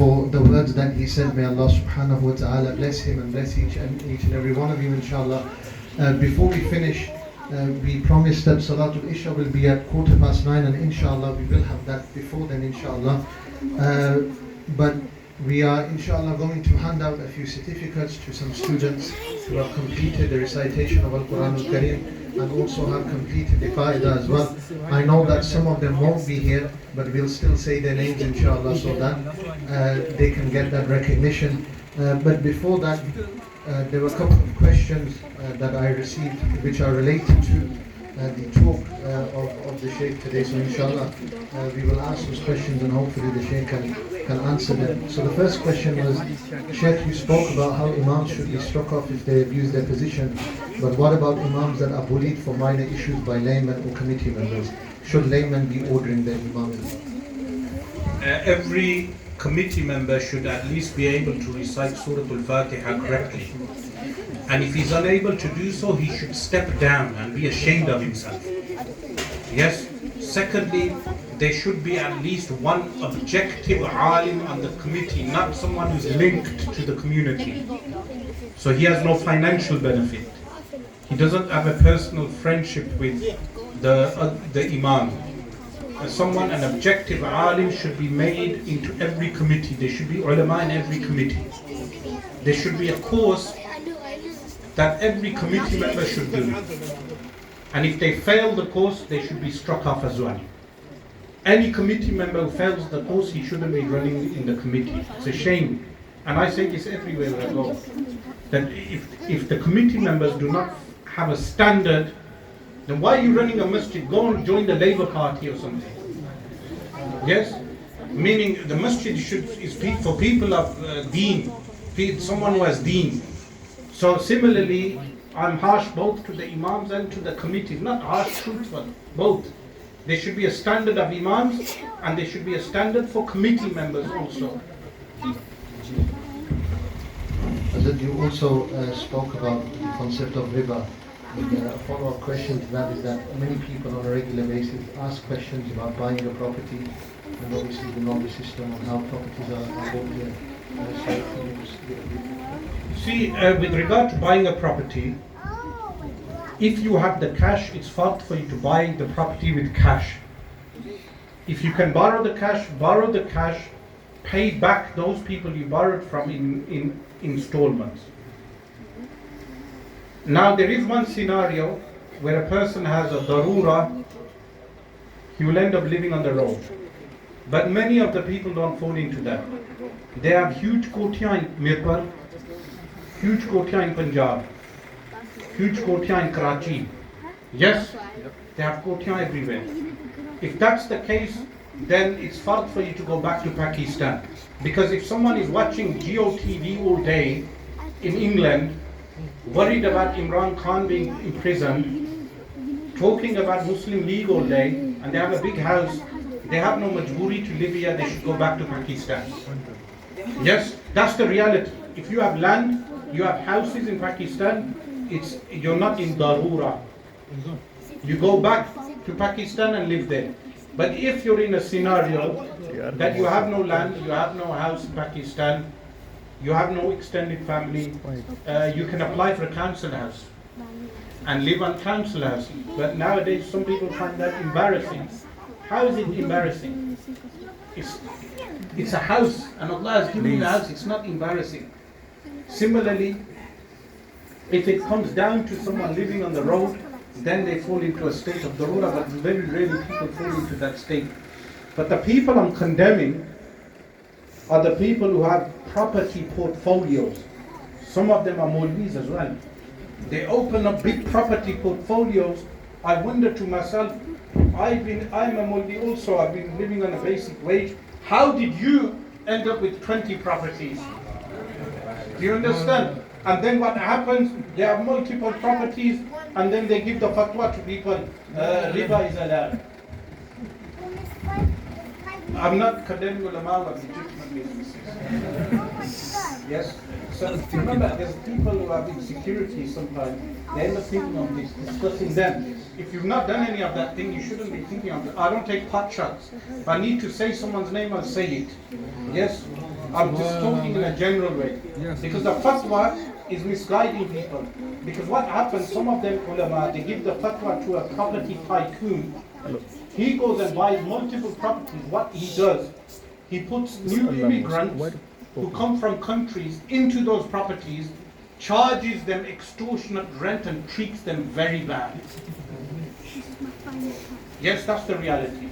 for the words that he said. May Allah subhanahu wa ta'ala bless him and bless each and every one of you, inshallah. Before we finish, we promised that Salatul Isha will be at 9:15, and inshallah we will have that before then, inshallah. But we are inshallah going to hand out a few certificates to some students who have completed the recitation of Al-Quran Al-Kareem and also have completed the Qaida as well. I know that some of them won't be here, but we'll still say their names inshallah so that they can get that recognition. But before that, there were a couple of questions that I received which are related to the talk of the Shaykh today. So inshallah we will ask those questions and hopefully the Shaykh can answer them. So the first question was, Shaykh, you spoke about how imams should be struck off if they abuse their position, but what about imams that are bullied for minor issues by laymen or committee members? Should laymen be ordering their imams? Every committee member should at least be able to recite Surah Al-Fatiha correctly. And if he's unable to do so, he should step down and be ashamed of himself. Yes. Secondly, there should be at least one objective alim on the committee, not someone who's linked to the community. So he has no financial benefit. He doesn't have a personal friendship with the imam. An objective alim should be made into every committee. There should be ulama in every committee. There should be a course that every committee member should do. And if they fail the course, they should be struck off as well. Any committee member who fails the course, he shouldn't be running in the committee. It's a shame. And I say this everywhere I go. That if the committee members do not have a standard, then why are you running a masjid? Go and join the Labour Party or something. Yes? Meaning the masjid is for people of deen, someone who has deen. So similarly, I'm harsh both to the imams and to the committees. Not harsh truth, but both. There should be a standard of imams and there should be a standard for committee members also. Hazrat, you also spoke about the concept of riba. A follow-up question to that is that many people on a regular basis ask questions about buying a property and obviously the knowledge system on how properties are bought here. See, with regard to buying a property, if you have the cash, it's fart for you to buy the property with cash. If you can borrow the cash, pay back those people you borrowed from in installments. Now there is one scenario where a person has a darura, he will end up living on the road. But many of the people don't fall into that. They have huge kotiyan in Mirpur, huge kotiyan in Punjab, huge kotiyan in Karachi. Yes, they have kotiyan everywhere. If that's the case, then it's fard for you to go back to Pakistan. Because if someone is watching GOTV all day in England, worried about Imran Khan being imprisoned, talking about Muslim League all day, and they have a big house, they have no majburi to live here, they should go back to Pakistan. Yes, that's the reality. If you have land, you have houses in Pakistan, you're not in darura. You go back to Pakistan and live there. But if you're in a scenario that you have no land, you have no house in Pakistan, you have no extended family, you can apply for a council house and live on council house. But nowadays some people find that embarrassing. How is it embarrassing? It's a house and Allah has given you a house, it's not embarrassing. Similarly, if it comes down to someone living on the road, then they fall into a state of darura, but very rarely people fall into that state. But the people I'm condemning are the people who have property portfolios. Some of them are Mawlidis as well. They open up big property portfolios. I wonder to myself, I'm a Mawlidi also, I've been living on a basic wage. How did you end up with 20 properties? Do you understand? And then what happens, they have multiple properties and then they give the fatwa to people, riba is allowed. I'm not condemning ulama of legitimate businesses. Yes? So remember, there's people who have insecurity sometimes. They end up thinking of this, discussing them. If you've not done any of that thing, you shouldn't be thinking of it. I don't take pot shots. If I need to say someone's name, I'll say it. Yes? I'm just talking in a general way. Because the fatwa is misguiding people. Because what happens, some of them ulama, they give the fatwa to a property tycoon. He goes and buys multiple properties. What he does, he puts new immigrants who come from countries into those properties, charges them extortionate rent and treats them very bad. Yes, that's the reality.